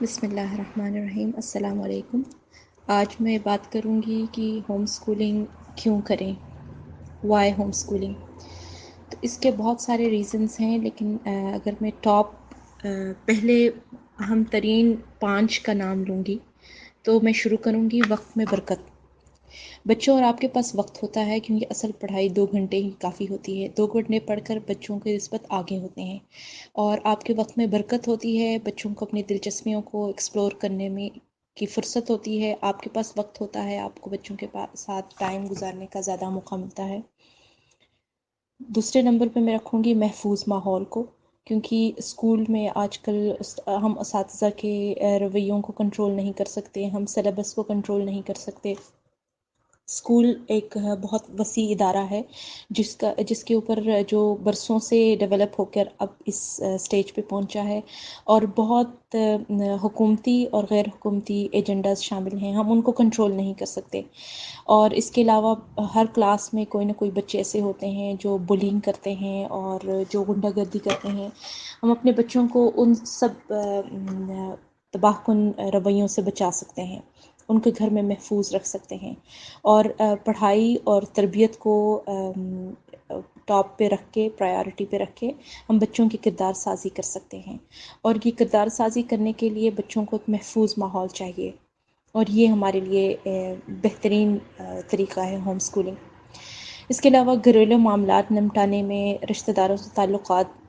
بسم اللہ الرحمن الرحیم۔ السلام علیکم۔ آج میں بات کروں گی کہ ہوم سکولنگ کیوں کریں، وائی ہوم سکولنگ۔ تو اس کے بہت سارے ریزنز ہیں، لیکن اگر میں پہلے اہم ترین 5 کا نام لوں گی تو میں شروع کروں گی وقت میں برکت۔ بچوں اور آپ کے پاس وقت ہوتا ہے کیونکہ اصل پڑھائی 2 گھنٹے ہی کافی ہوتی ہے۔ 2 گھنٹے پڑھ کر بچوں کی نسبت آگے ہوتے ہیں، اور آپ کے وقت میں برکت ہوتی ہے، بچوں کو اپنی دلچسپیوں کو ایکسپلور کرنے میں کی فرصت ہوتی ہے، آپ کے پاس وقت ہوتا ہے، آپ کو بچوں کے ساتھ ٹائم گزارنے کا زیادہ موقع ملتا ہے۔ دوسرے نمبر پہ میں رکھوں گی محفوظ ماحول کو، کیونکہ اسکول میں آج کل ہم اساتذہ کے رویوں کو کنٹرول نہیں کر سکتے، ہم سلیبس کو کنٹرول نہیں کر سکتے۔ اسکول ایک بہت وسیع ادارہ ہے جس کے اوپر جو برسوں سے ڈیولپ ہو کر اب اس سٹیج پہ پہنچا ہے، اور بہت حکومتی اور غیر حکومتی ایجنڈاز شامل ہیں، ہم ان کو کنٹرول نہیں کر سکتے۔ اور اس کے علاوہ ہر کلاس میں کوئی نہ کوئی بچے ایسے ہوتے ہیں جو بلینگ کرتے ہیں اور جو غنڈہ گردی کرتے ہیں۔ ہم اپنے بچوں کو ان سب تباہ کن رویوں سے بچا سکتے ہیں، ان کے گھر میں محفوظ رکھ سکتے ہیں، اور پڑھائی اور تربیت کو ٹاپ پہ رکھ کے، پرائیورٹی پہ رکھ کے ہم بچوں کی کردار سازی کر سکتے ہیں۔ اور یہ کردار سازی کرنے کے لیے بچوں کو ایک محفوظ ماحول چاہیے، اور یہ ہمارے لیے بہترین طریقہ ہے ہوم سکولنگ۔ اس کے علاوہ گھریلو معاملات نمٹانے میں، رشتہ داروں سے تعلقات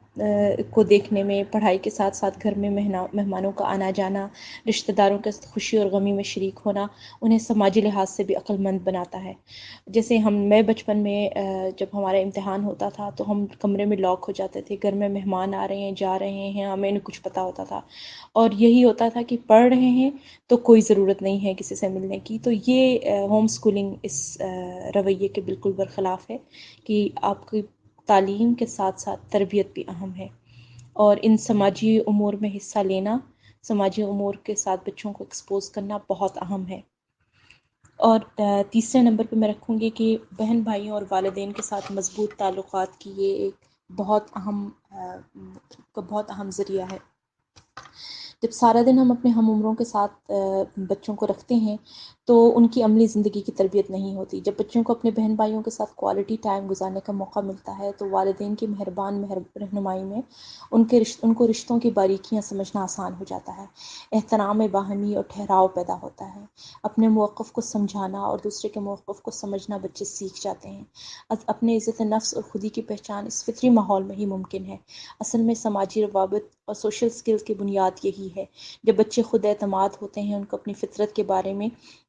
کو دیکھنے میں، پڑھائی کے ساتھ ساتھ گھر میں مہمانوں کا آنا جانا، رشتہ داروں کے خوشی اور غمی میں شریک ہونا انہیں سماجی لحاظ سے بھی عقل مند بناتا ہے۔ جیسے میں بچپن میں جب ہمارا امتحان ہوتا تھا تو ہم کمرے میں لاک ہو جاتے تھے، گھر میں مہمان آ رہے ہیں، جا رہے ہیں، ہمیں نہیں کچھ پتہ ہوتا تھا، اور یہی ہوتا تھا کہ پڑھ رہے ہیں تو کوئی ضرورت نہیں ہے کسی سے ملنے کی۔ تو یہ ہوم سکولنگ اس رویے کے بالکل برخلاف ہے کہ آپ کی تعلیم کے ساتھ ساتھ تربیت بھی اہم ہے، اور ان سماجی امور میں حصہ لینا، سماجی امور کے ساتھ بچوں کو ایکسپوز کرنا بہت اہم ہے۔ اور تیسرے نمبر پہ میں رکھوں گی کہ بہن بھائیوں اور والدین کے ساتھ مضبوط تعلقات کی یہ ایک بہت اہم ذریعہ ہے۔ جب سارا دن ہم اپنے ہم عمروں کے ساتھ بچوں کو رکھتے ہیں تو ان کی عملی زندگی کی تربیت نہیں ہوتی۔ جب بچوں کو اپنے بہن بھائیوں کے ساتھ کوالٹی ٹائم گزارنے کا موقع ملتا ہے تو والدین کی مہربان رہنمائی میں ان کو رشتوں کی باریکیاں سمجھنا آسان ہو جاتا ہے، احترام باہمی اور ٹھہراؤ پیدا ہوتا ہے، اپنے موقف کو سمجھانا اور دوسرے کے موقف کو سمجھنا بچے سیکھ جاتے ہیں۔ اپنے عزت نفس اور خودی کی پہچان اس فطری ماحول میں ہی ممکن ہے۔ اصل میں سماجی روابط اور سوشل سکلز کی بنیاد یہی ہے۔ جب بچے خود اعتماد ہوتے ہیں، ان کو اپنی فطرت کے بارے میں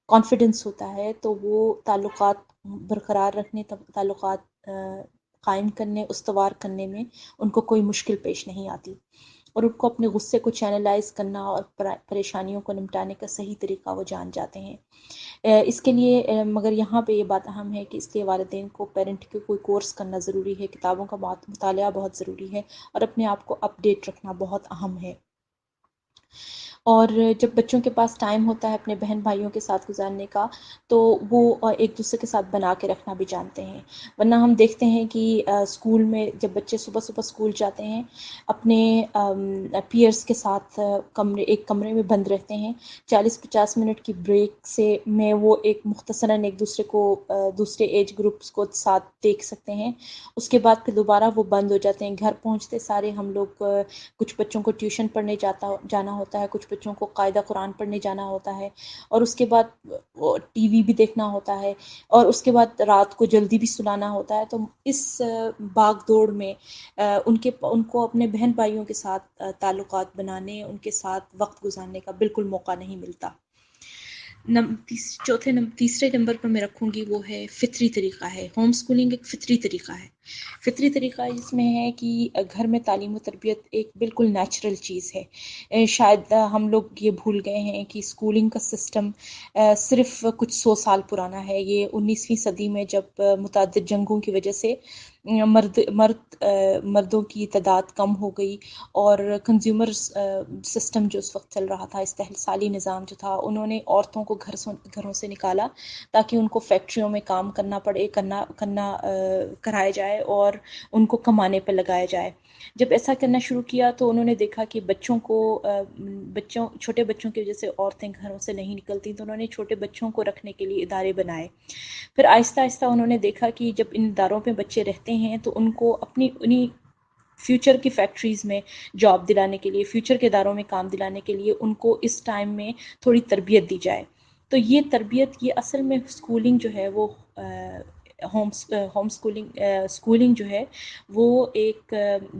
کانفیڈنس ہوتا ہے، تو وہ تعلقات برقرار رکھنے، تعلقات قائم کرنے، استوار کرنے میں ان کو کوئی مشکل پیش نہیں آتی، اور ان کو اپنے غصے کو چینلائز کرنا اور پریشانیوں کو نمٹانے کا صحیح طریقہ وہ جان جاتے ہیں۔ اس کے لیے مگر یہاں پہ یہ بات اہم ہے کہ اس لیے والدین کو پیرنٹ کے کوئی کورس کرنا ضروری ہے، کتابوں کا مطالعہ بہت ضروری ہے، اور اپنے آپ کو اپ ڈیٹ رکھنا بہت اہم ہے۔ اور جب بچوں کے پاس ٹائم ہوتا ہے اپنے بہن بھائیوں کے ساتھ گزارنے کا، تو وہ ایک دوسرے کے ساتھ بنا کے رکھنا بھی جانتے ہیں۔ ورنہ ہم دیکھتے ہیں کہ اسکول میں جب بچے صبح صبح اسکول جاتے ہیں، اپنے پیئرس کے ساتھ ایک کمرے میں بند رہتے ہیں، 40-50 منٹ کی بریک میں وہ ایک مختصراً ایک دوسرے کو دوسرے ایج گروپس کو ساتھ دیکھ سکتے ہیں۔ اس کے بعد پھر دوبارہ وہ بند ہو جاتے ہیں۔ گھر پہنچتے سارے ہم لوگ کچھ بچوں کو ٹیوشن پڑھنے جانا ہوتا ہے، کچھ بچوں کو قاعدہ قرآن پڑھنے جانا ہوتا ہے، اور اس کے بعد ٹی وی بھی دیکھنا ہوتا ہے، اور اس کے بعد رات کو جلدی بھی سلانا ہوتا ہے۔ تو اس بھاگ دوڑ میں ان کو اپنے بہن بھائیوں کے ساتھ تعلقات بنانے، ان کے ساتھ وقت گزارنے کا بالکل موقع نہیں ملتا۔ تیسرے نمبر پر میں رکھوں گی وہ ہے فطری طریقہ ہے۔ ہوم سکولنگ ایک فطری طریقہ ہے۔ فطری طریقہ اس میں ہے کہ گھر میں تعلیم و تربیت ایک بالکل نیچرل چیز ہے۔ شاید ہم لوگ یہ بھول گئے ہیں کہ سکولنگ کا سسٹم صرف کچھ 100 سال پرانا ہے۔ یہ 19ویں صدی میں جب متعدد جنگوں کی وجہ سے مردوں کی تعداد کم ہو گئی، اور کنزیومر سسٹم جو اس وقت چل رہا تھا، استحصالی نظام جو تھا، انہوں نے عورتوں کو گھروں سے نکالا تاکہ ان کو فیکٹریوں میں کام کرنا کرایا جائے، جائے اور ان کو کمانے پر لگایا جائے. جب ایسا کرنا شروع کیا تو انہوں نے دیکھا کہ چھوٹے بچوں کی وجہ سے عورتیں گھروں سے نہیں نکلتی، تو انہوں نے چھوٹے بچوں کو رکھنے کے لیے ادارے بنائے. پھر آہستہ آہستہ انہوں نے دیکھا کہ جب ان اداروں پہ بچے رہتے ہیں تو ان کو انہی فیوچر کی فیکٹریز میں جاب دلانے کے لیے، فیوچر کے اداروں میں کام دلانے کے لیے ان کو اس ٹائم میں تھوڑی تربیت دی جائے. تو یہ تربیت، یہ اصل میں اسکولنگ جو ہے وہ ہوم اسکولنگ جو ہے وہ ایک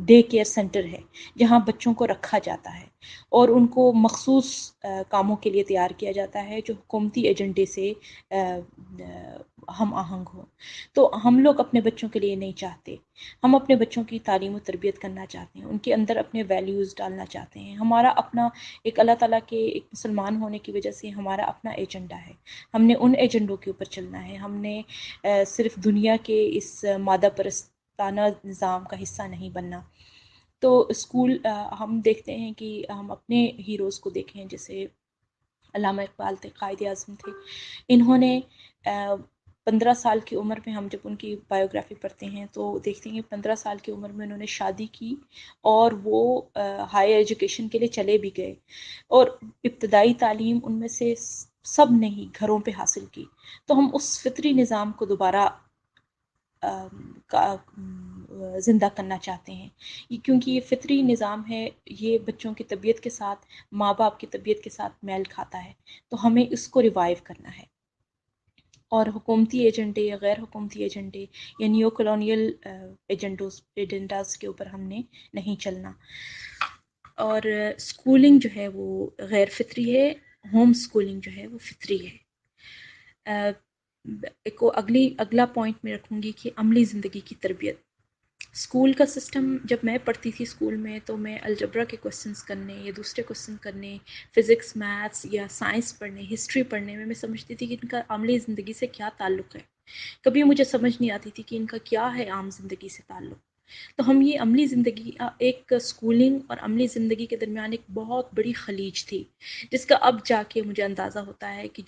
ڈے کیئر سینٹر ہے جہاں بچوں کو رکھا جاتا ہے اور ان کو مخصوص کاموں کے لیے تیار کیا جاتا ہے جو حکومتی ایجنڈے سے ہم آہنگ ہوں. تو ہم لوگ اپنے بچوں کے لیے نہیں چاہتے. ہم اپنے بچوں کی تعلیم و تربیت کرنا چاہتے ہیں، ان کے اندر اپنے ویلیوز ڈالنا چاہتے ہیں. ہمارا اپنا ایک اللہ تعالیٰ کے ایک مسلمان ہونے کی وجہ سے ہمارا اپنا ایجنڈا ہے. ہم نے ان ایجنڈوں کے اوپر چلنا ہے. ہم نے صرف دنیا کے اس مادہ پرستانہ نظام کا حصہ نہیں بننا. تو اسکول، ہم دیکھتے ہیں کہ ہم اپنے ہیروز کو دیکھیں، جیسے علامہ اقبال تھے، قائد اعظم تھے. انہوں نے 15 سال کی عمر میں، ہم جب ان کی بایوگرافی پڑھتے ہیں تو دیکھتے ہیں کہ 15 سال کی عمر میں انہوں نے شادی کی اور وہ ہائر ایجوکیشن کے لیے چلے بھی گئے، اور ابتدائی تعلیم ان میں سے سب نے ہی گھروں پہ حاصل کی. تو ہم اس فطری نظام کو دوبارہ زندہ کرنا چاہتے ہیں، کیونکہ یہ فطری نظام ہے. یہ بچوں کی طبیعت کے ساتھ، ماں باپ کی طبیعت کے ساتھ میل کھاتا ہے. تو ہمیں اس کو ریوائیو کرنا ہے، اور حکومتی ایجنڈے یا غیر حکومتی ایجنڈے یا نیو کالونیل ایجنڈاز کے اوپر ہم نے نہیں چلنا. اور اسکولنگ جو ہے وہ غیر فطری ہے، ہوم اسکولنگ جو ہے وہ فطری ہے. اگلا پوائنٹ میں رکھوں گی کہ عملی زندگی کی تربیت. اسکول کا سسٹم، جب میں پڑھتی تھی اسکول میں تو میں الجبرا کے کوسچنس کرنے یا دوسرے کوسچن کرنے، فزکس، میتھس یا سائنس پڑھنے، ہسٹری پڑھنے میں سمجھتی تھی کہ ان کا عملی زندگی سے کیا تعلق ہے. کبھی مجھے سمجھ نہیں آتی تھی کہ ان کا کیا ہے عام زندگی سے تعلق. تو ہم یہ عملی زندگی، ایک اسکولنگ اور عملی زندگی کے درمیان ایک بہت بڑی خلیج تھی، جس کا اب جا کے مجھے اندازہ ہوتا ہے کہ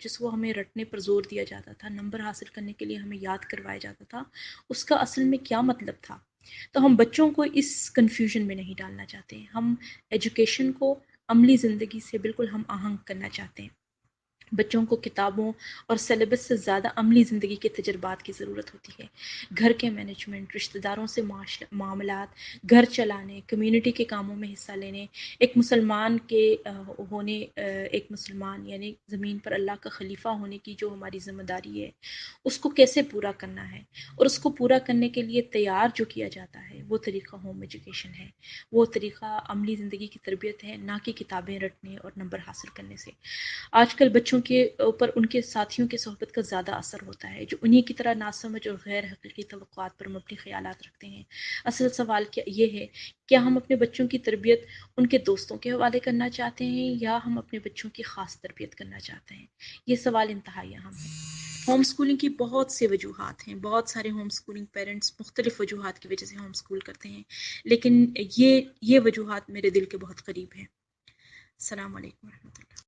جس کو ہمیں رٹنے پر زور دیا جاتا تھا، نمبر حاصل کرنے کے لیے ہمیں یاد کروایا جاتا تھا، اس کا اصل میں کیا مطلب تھا. تو ہم بچوں کو اس کنفیوژن میں نہیں ڈالنا چاہتے. ہم ایجوکیشن کو عملی زندگی سے بالکل ہم آہنگ کرنا چاہتے ہیں. بچوں کو کتابوں اور سلیبس سے زیادہ عملی زندگی کے تجربات کی ضرورت ہوتی ہے. گھر کے مینجمنٹ، رشتہ داروں سے معاملات، گھر چلانے، کمیونٹی کے کاموں میں حصہ لینے، ایک مسلمان کے ہونے، ایک مسلمان یعنی زمین پر اللہ کا خلیفہ ہونے کی جو ہماری ذمہ داری ہے، اس کو کیسے پورا کرنا ہے، اور اس کو پورا کرنے کے لیے تیار جو کیا جاتا ہے وہ طریقہ ہوم ایجوکیشن ہے. وہ طریقہ عملی زندگی کی تربیت ہے، نہ کہ کتابیں رٹنے اور نمبر حاصل کرنے سے. آج کل بچوں کے اوپر ان کے ساتھیوں کی صحبت کا زیادہ اثر ہوتا ہے، جو انہی کی طرح ناسمجھ اور غیر حقیقی توقعات پر مبنی خیالات رکھتے ہیں. اصل سوال یہ ہے، کیا ہم اپنے بچوں کی تربیت ان کے دوستوں کے حوالے کرنا چاہتے ہیں یا ہم اپنے بچوں کی خاص تربیت کرنا چاہتے ہیں؟ یہ سوال انتہائی اہم ہے. ہوم اسکولنگ کی بہت سے وجوہات ہیں. بہت سارے ہوم اسکولنگ پیرنٹس مختلف وجوہات کی وجہ سے ہوم اسکول کرتے ہیں، لیکن یہ وجوہات میرے دل کے بہت قریب ہیں. السلام علیکم ورحمۃ اللہ.